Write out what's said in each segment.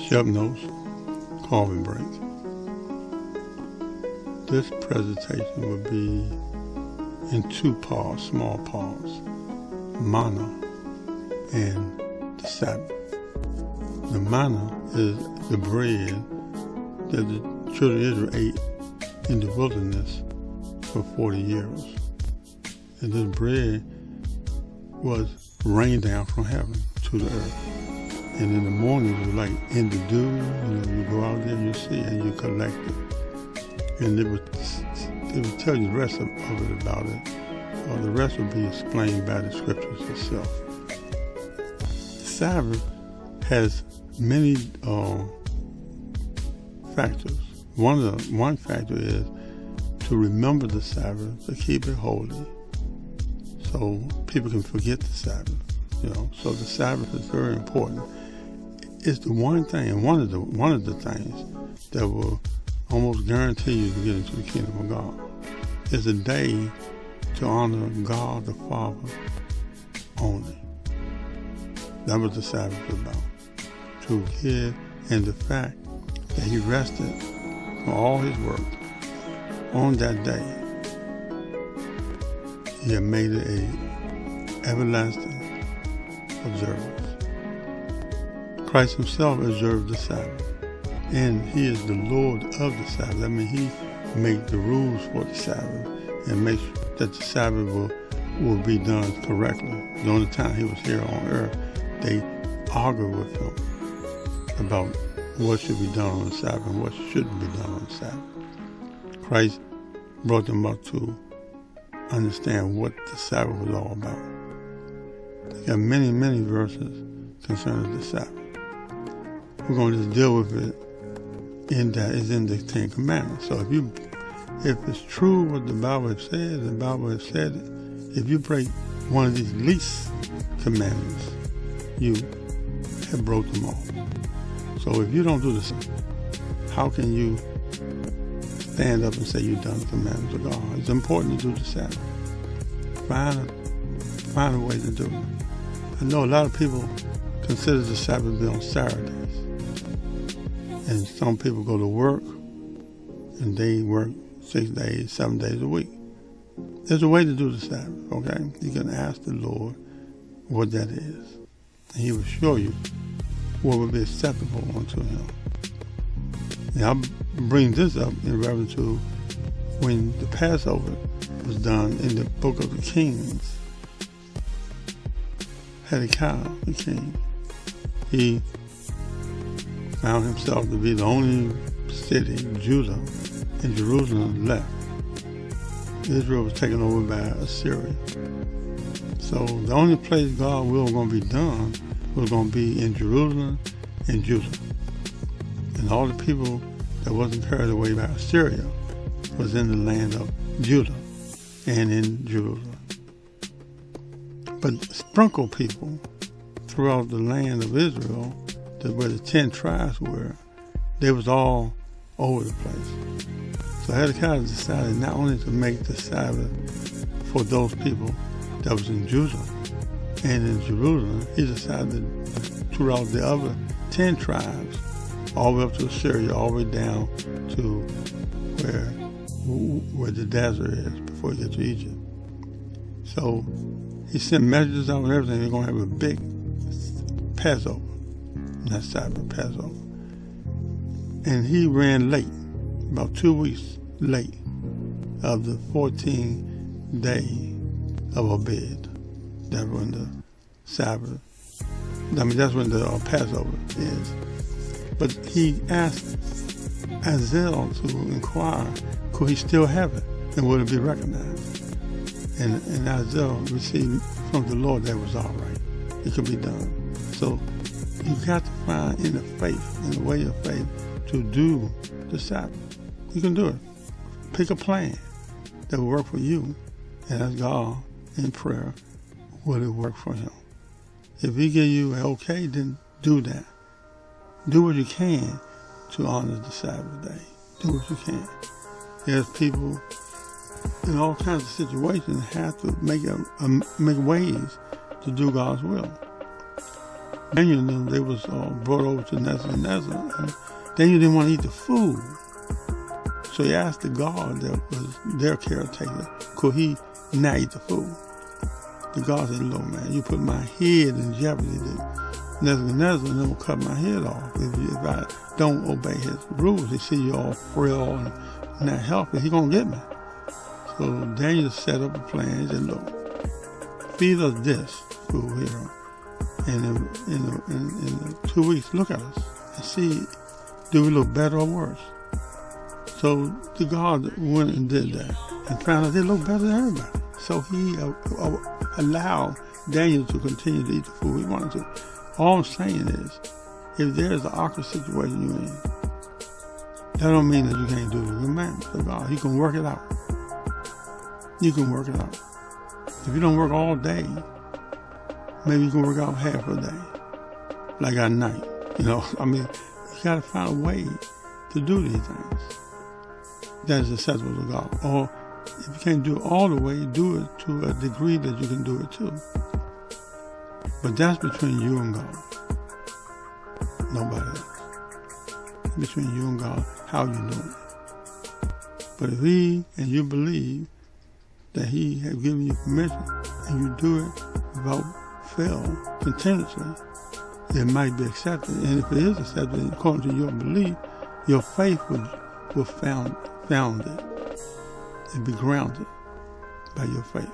Shelp Notes, Carving Break. This presentation will be in two parts, small parts, manna and the Sabbath. The manna is the bread that the children of Israel ate in the wilderness for 40 years. And this bread was rained down from heaven to the earth. And in the morning, it was like in the dew, you go out there and you see it and you collect it. And it would tell you the rest of it about it. Or the rest would be explained by the scriptures itself. The Sabbath has many factors. One factor is to remember the Sabbath, to keep it holy, so people can forget the Sabbath. So the Sabbath is very important. It's the one thing, and one of the things that will almost guarantee you to get into the kingdom of God. It's a day to honor God the Father only. That was the Sabbath about. To give, and the fact that he rested from all his work on that day, he had made it an everlasting observance. Christ himself observed the Sabbath, and he is the Lord of the Sabbath. I mean, he made the rules for the Sabbath and make sure that the Sabbath will be done correctly. The only time he was here on earth, they argued with him about what should be done on the Sabbath and what shouldn't be done on the Sabbath. Christ brought them up to understand what the Sabbath was all about. There got many, many verses concerning the Sabbath. We're going to just deal with it in that it's in the Ten Commandments. So if it's true what the Bible has said, the Bible has said it. If you break one of these least commandments, you have broke them all. So if you don't do this, how can you stand up and say you've done the commandments of God? It's important to do the Sabbath. Find a way to do it. I know a lot of people consider the Sabbath to be on Saturdays. And some people go to work and they work 6 days, 7 days a week. There's a way to do the Sabbath, okay? You can ask the Lord what that is. And he will show you what would be acceptable unto him. Now, I'll bring this up in reference to when the Passover was done in the book of the Kings. Hezekiah, the king, he found himself to be the only city, Judah and Jerusalem, left. Israel was taken over by Assyria. So the only place God's will was going to be done was going to be in Jerusalem and Judah. And all the people that wasn't carried away by Assyria was in the land of Judah and in Jerusalem. But sprinkled people throughout the land of Israel, where the 10 tribes were, they was all over the place. So Hezekiah decided not only to make the Sabbath for those people that was in Judah and in Jerusalem, he decided to throughout the other 10 tribes, all the way up to Assyria, all the way down to where the desert is before you get to Egypt. So he sent messages out and everything. They're going to have a big Passover. Not Sabbath, Passover. And he ran late, about 2 weeks late of the 14th day of Obed. That's when the Sabbath, that's when the Passover is. But he asked Azazel to inquire, could he still have it and would it be recognized? And Azazel received from the Lord that was all right. It could be done. So you got to find in the faith, in the way of faith, to do the Sabbath. You can do it. Pick a plan that will work for you and ask God in prayer, will it work for him? If he give you an okay, then do that. Do what you can to honor the Sabbath day. Do what you can. There's people in all kinds of situations have to make ways to do God's will. Daniel and them, they was brought over to Nebuchadnezzar, and Daniel didn't want to eat the food. So he asked the guard that was their caretaker, could he not eat the food? The guard said, look, man, you put my head in jeopardy. Nebuchadnezzar and them will cut my head off if I don't obey his rules. He see you all frail and not healthy, he gonna get me. So Daniel set up a plan. He said, look, feed us this food here. And in 2 weeks, look at us and see, do we look better or worse? So the God went and did that and found out they looked better than everybody. So he allowed Daniel to continue to eat the food he wanted to. All I'm saying is, if there's an awkward situation you're in, that don't mean that you can't do the commandments of God. You can work it out. You can work it out. If you don't work all day, maybe you can work out half a day, like at night. You know, you got to find a way to do these things that is acceptable to God. Or if you can't do it all the way, do it to a degree that you can do it too. But that's between you and God. Nobody else. Between you and God, how you do it. But if he and you believe that he has given you permission and you do it without fail continuously, it might be accepted. And if it is accepted according to your belief, your faith will found it and be grounded by your faith.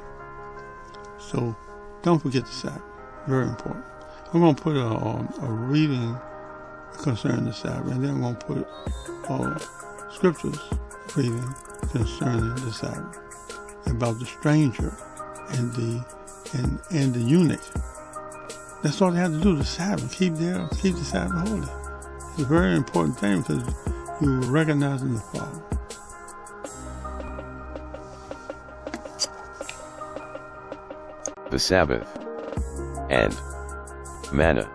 So don't forget the Sabbath. Very important. I'm going to put a reading concerning the Sabbath, and then I'm going to put scriptures reading concerning the Sabbath about the stranger and the eunuch. That's all they have to do, the Sabbath. Keep the Sabbath holy. It's a very important thing because you recognize in the Father. The Sabbath. And manna.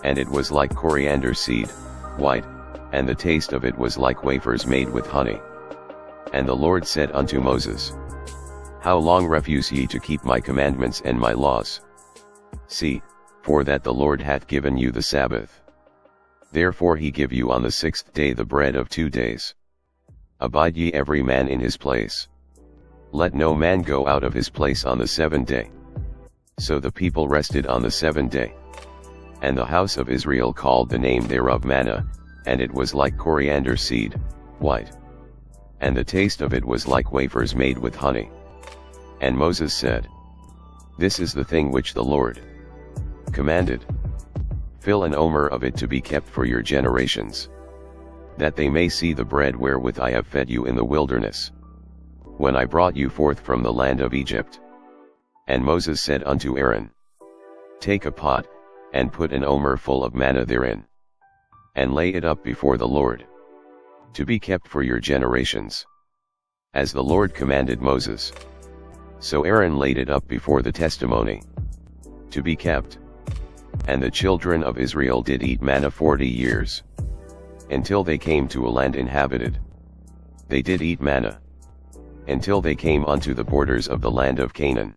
And it was like coriander seed, white, and the taste of it was like wafers made with honey. And the Lord said unto Moses, How long refuse ye to keep my commandments and my laws? See, for that the Lord hath given you the Sabbath. Therefore he give you on the 6th day the bread of 2 days. Abide ye every man in his place. Let no man go out of his place on the 7th day. So the people rested on the 7th day. And the house of Israel called the name thereof manna, and it was like coriander seed, white. And the taste of it was like wafers made with honey. And Moses said, This is the thing which the Lord commanded. Fill an omer of it to be kept for your generations, that they may see the bread wherewith I have fed you in the wilderness, when I brought you forth from the land of Egypt. And Moses said unto Aaron, Take a pot, and put an omer full of manna therein, and lay it up before the Lord, to be kept for your generations, as the Lord commanded Moses. So Aaron laid it up before the testimony, to be kept. And the children of Israel did eat manna 40 years, until they came to a land inhabited. They did eat manna, until they came unto the borders of the land of Canaan.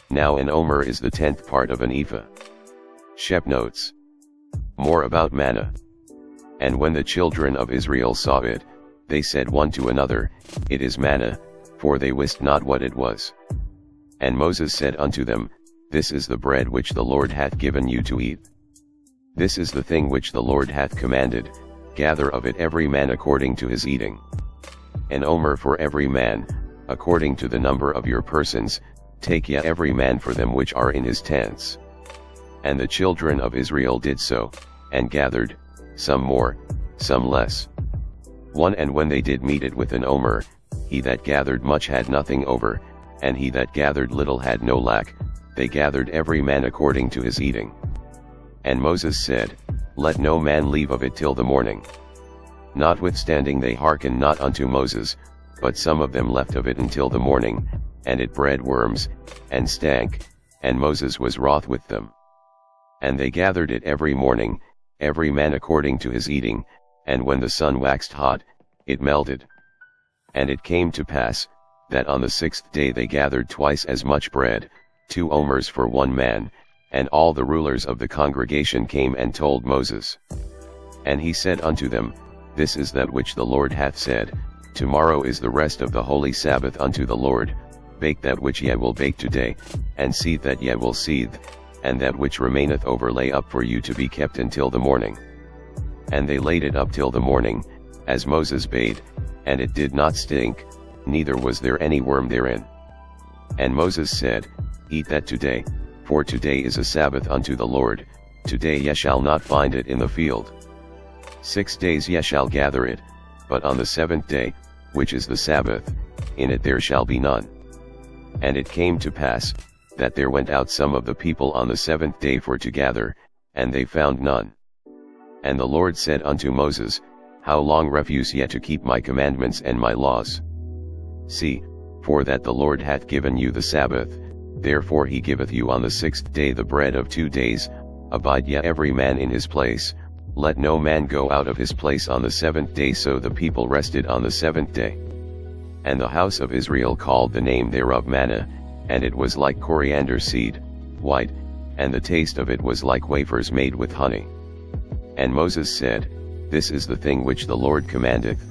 Now an omer is the 10th part of an ephah. Shep notes more about manna. And when the children of Israel saw it, they said one to another, It is manna, for they wist not what it was. And Moses said unto them, This is the bread which the Lord hath given you to eat. This is the thing which the Lord hath commanded, gather of it every man according to his eating. An omer for every man, according to the number of your persons, take ye every man for them which are in his tents. And the children of Israel did so, and gathered, some more, some less. And when they did meet it with an omer, he that gathered much had nothing over, and he that gathered little had no lack, they gathered every man according to his eating. And Moses said, Let no man leave of it till the morning. Notwithstanding they hearkened not unto Moses, but some of them left of it until the morning, and it bred worms, and stank, and Moses was wroth with them. And they gathered it every morning, every man according to his eating, and when the sun waxed hot, it melted. And it came to pass, that on the 6th day they gathered twice as much bread, 2 omers for one man, And all the rulers of the congregation came and told Moses. And he said unto them, This is that which the Lord hath said, Tomorrow is the rest of the holy Sabbath unto the Lord. Bake that which ye will bake today, and seethe that ye will seethe, and that which remaineth over lay up for you to be kept until the morning. And they laid it up till the morning, as Moses bade, and it did not stink, neither was there any worm therein. And Moses said, Eat that today, for today is a Sabbath unto the Lord, today ye shall not find it in the field. 6 days ye shall gather it, but on the 7th day, which is the Sabbath, in it there shall be none. And it came to pass, that there went out some of the people on the 7th day for to gather, and they found none. And the Lord said unto Moses, How long refuse ye to keep my commandments and my laws? See, for that the Lord hath given you the Sabbath, therefore he giveth you on the 6th day the bread of 2 days, abide ye every man in his place, let no man go out of his place on the 7th day. So the people rested on the 7th day. And the house of Israel called the name thereof manna, and it was like coriander seed, white, and the taste of it was like wafers made with honey. And Moses said, This is the thing which the Lord commandeth,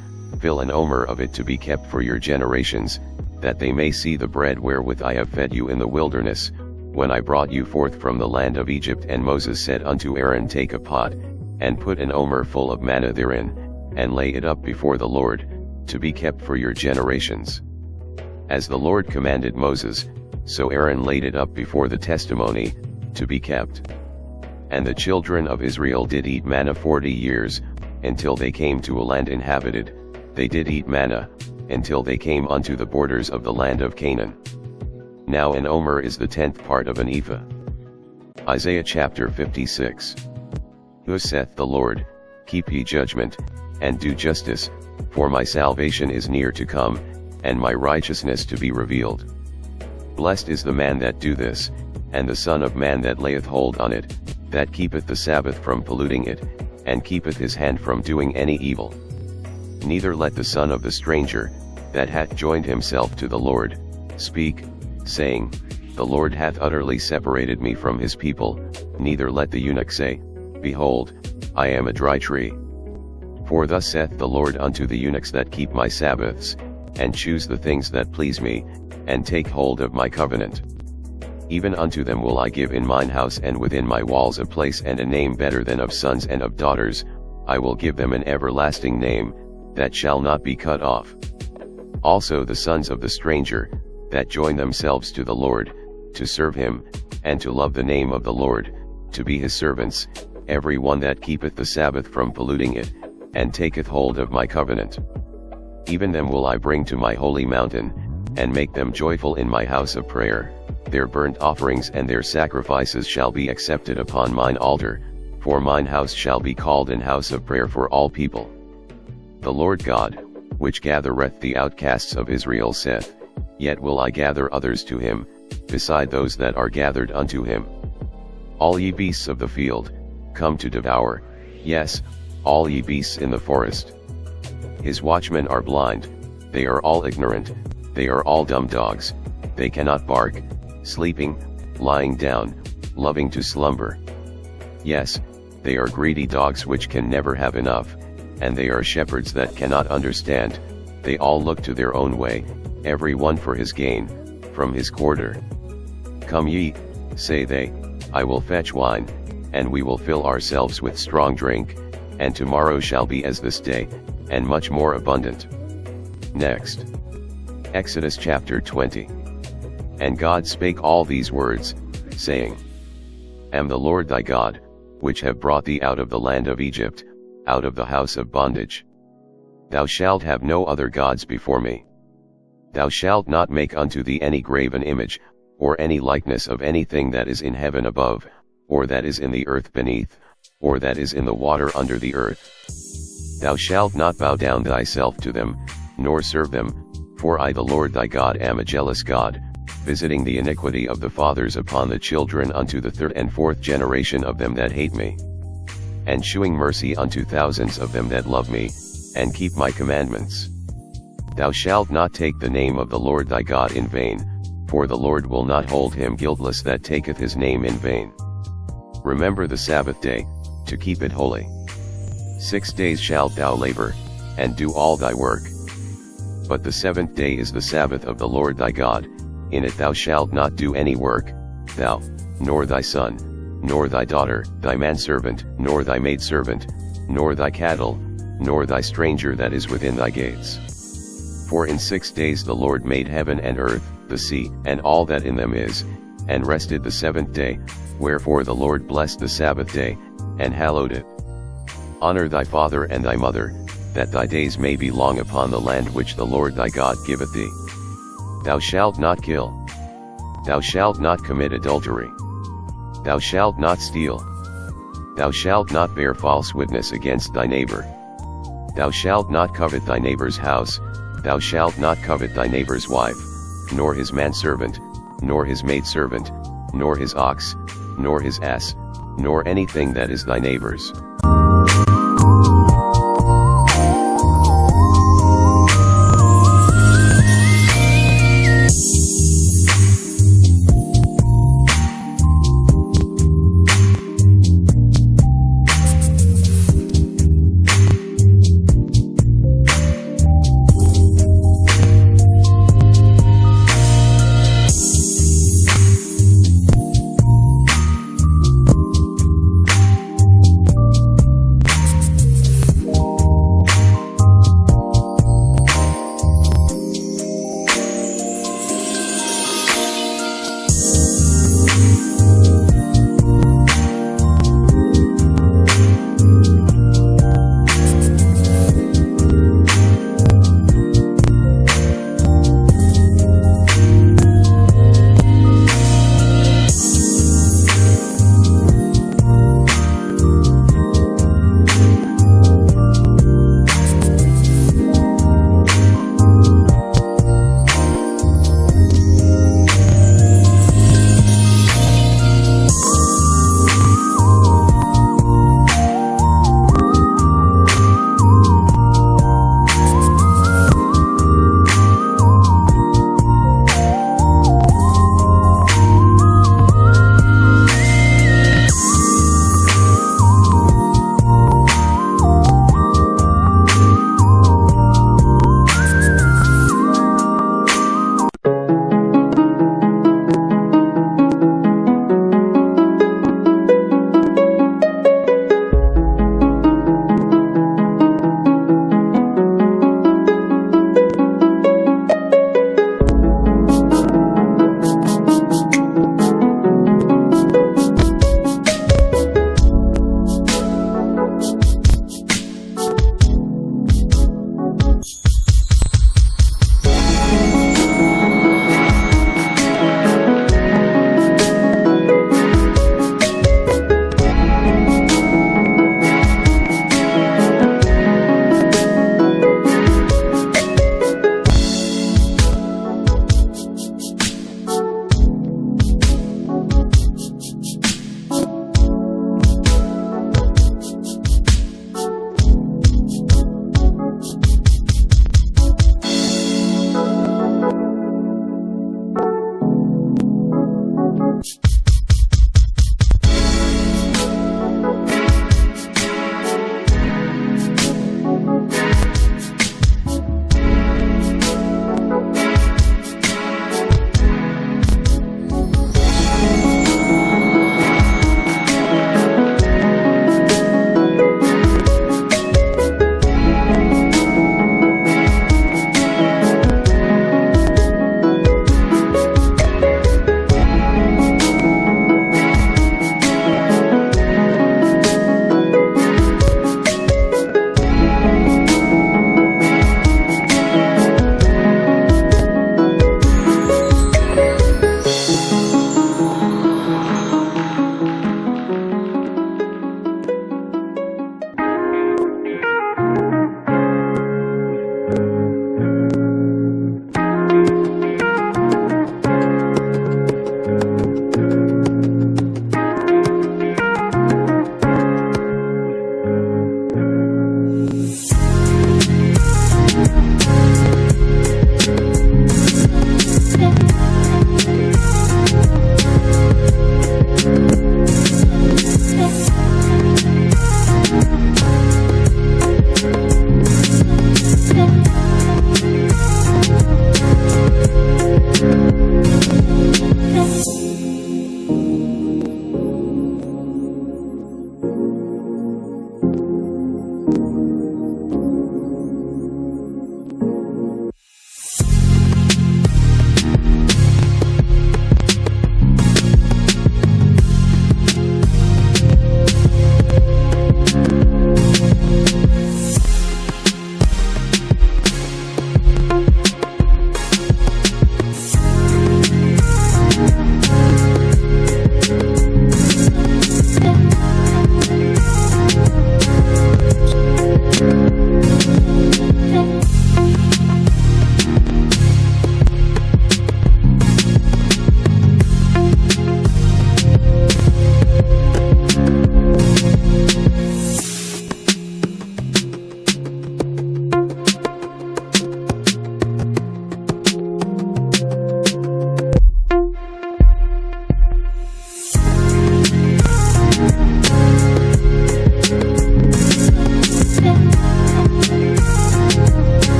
fill an omer of it to be kept for your generations, that they may see the bread wherewith I have fed you in the wilderness, when I brought you forth from the land of Egypt. And Moses said unto Aaron, Take a pot, and put an omer full of manna therein, and lay it up before the Lord, to be kept for your generations. As the Lord commanded Moses, so Aaron laid it up before the testimony, to be kept. And the children of Israel did eat manna 40 years, until they came to a land inhabited. They did eat manna, until they came unto the borders of the land of Canaan. Now an omer is the 10th part of an ephah. Isaiah chapter 56. Thus saith the Lord, Keep ye judgment, and do justice, for my salvation is near to come, and my righteousness to be revealed. Blessed is the man that do this, and the son of man that layeth hold on it, that keepeth the Sabbath from polluting it, and keepeth his hand from doing any evil. Neither let the son of the stranger, that hath joined himself to the Lord, speak, saying, The Lord hath utterly separated me from his people, neither let the eunuch say, Behold, I am a dry tree. For thus saith the Lord unto the eunuchs that keep my Sabbaths, and choose the things that please me, and take hold of my covenant. Even unto them will I give in mine house and within my walls a place and a name better than of sons and of daughters, I will give them an everlasting name, that shall not be cut off. Also the sons of the stranger, that join themselves to the Lord, to serve him, and to love the name of the Lord, to be his servants, every one that keepeth the Sabbath from polluting it, and taketh hold of my covenant. Even them will I bring to my holy mountain, and make them joyful in my house of prayer. Their burnt offerings and their sacrifices shall be accepted upon mine altar, for mine house shall be called an house of prayer for all people. The Lord God, which gathereth the outcasts of Israel saith, Yet will I gather others to him, beside those that are gathered unto him. All ye beasts of the field, come to devour, yes, all ye beasts in the forest. His watchmen are blind, they are all ignorant, they are all dumb dogs, they cannot bark, sleeping, lying down, loving to slumber. Yes, they are greedy dogs which can never have enough, and they are shepherds that cannot understand, they all look to their own way, every one for his gain, from his quarter. Come ye, say they, I will fetch wine, and we will fill ourselves with strong drink, and tomorrow shall be as this day, and much more abundant. Next. Exodus chapter 20. And God spake all these words, saying, Am the Lord thy God, which have brought thee out of the land of Egypt, out of the house of bondage. Thou shalt have no other gods before me. Thou shalt not make unto thee any graven image, or any likeness of anything that is in heaven above, or that is in the earth beneath, or that is in the water under the earth. Thou shalt not bow down thyself to them, nor serve them, for I the Lord thy God am a jealous God, visiting the iniquity of the fathers upon the children unto the 3rd and 4th generation of them that hate me, and shewing mercy unto thousands of them that love me, and keep my commandments. Thou shalt not take the name of the Lord thy God in vain, for the Lord will not hold him guiltless that taketh his name in vain. Remember the Sabbath day, to keep it holy. 6 days shalt thou labor, and do all thy work. But the seventh day is the Sabbath of the Lord thy God, in it thou shalt not do any work, thou, nor thy son, nor thy daughter, thy manservant, nor thy maidservant, nor thy cattle, nor thy stranger that is within thy gates. For in 6 days the Lord made heaven and earth, the sea, and all that in them is, and rested the seventh day, wherefore the Lord blessed the Sabbath day, and hallowed it. Honor thy father and thy mother, that thy days may be long upon the land which the Lord thy God giveth thee. Thou shalt not kill. Thou shalt not commit adultery. Thou shalt not steal. Thou shalt not bear false witness against thy neighbor. Thou shalt not covet thy neighbor's house, thou shalt not covet thy neighbor's wife, nor his manservant, nor his maidservant, nor his ox, nor his ass, nor anything that is thy neighbor's.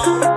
Thank you.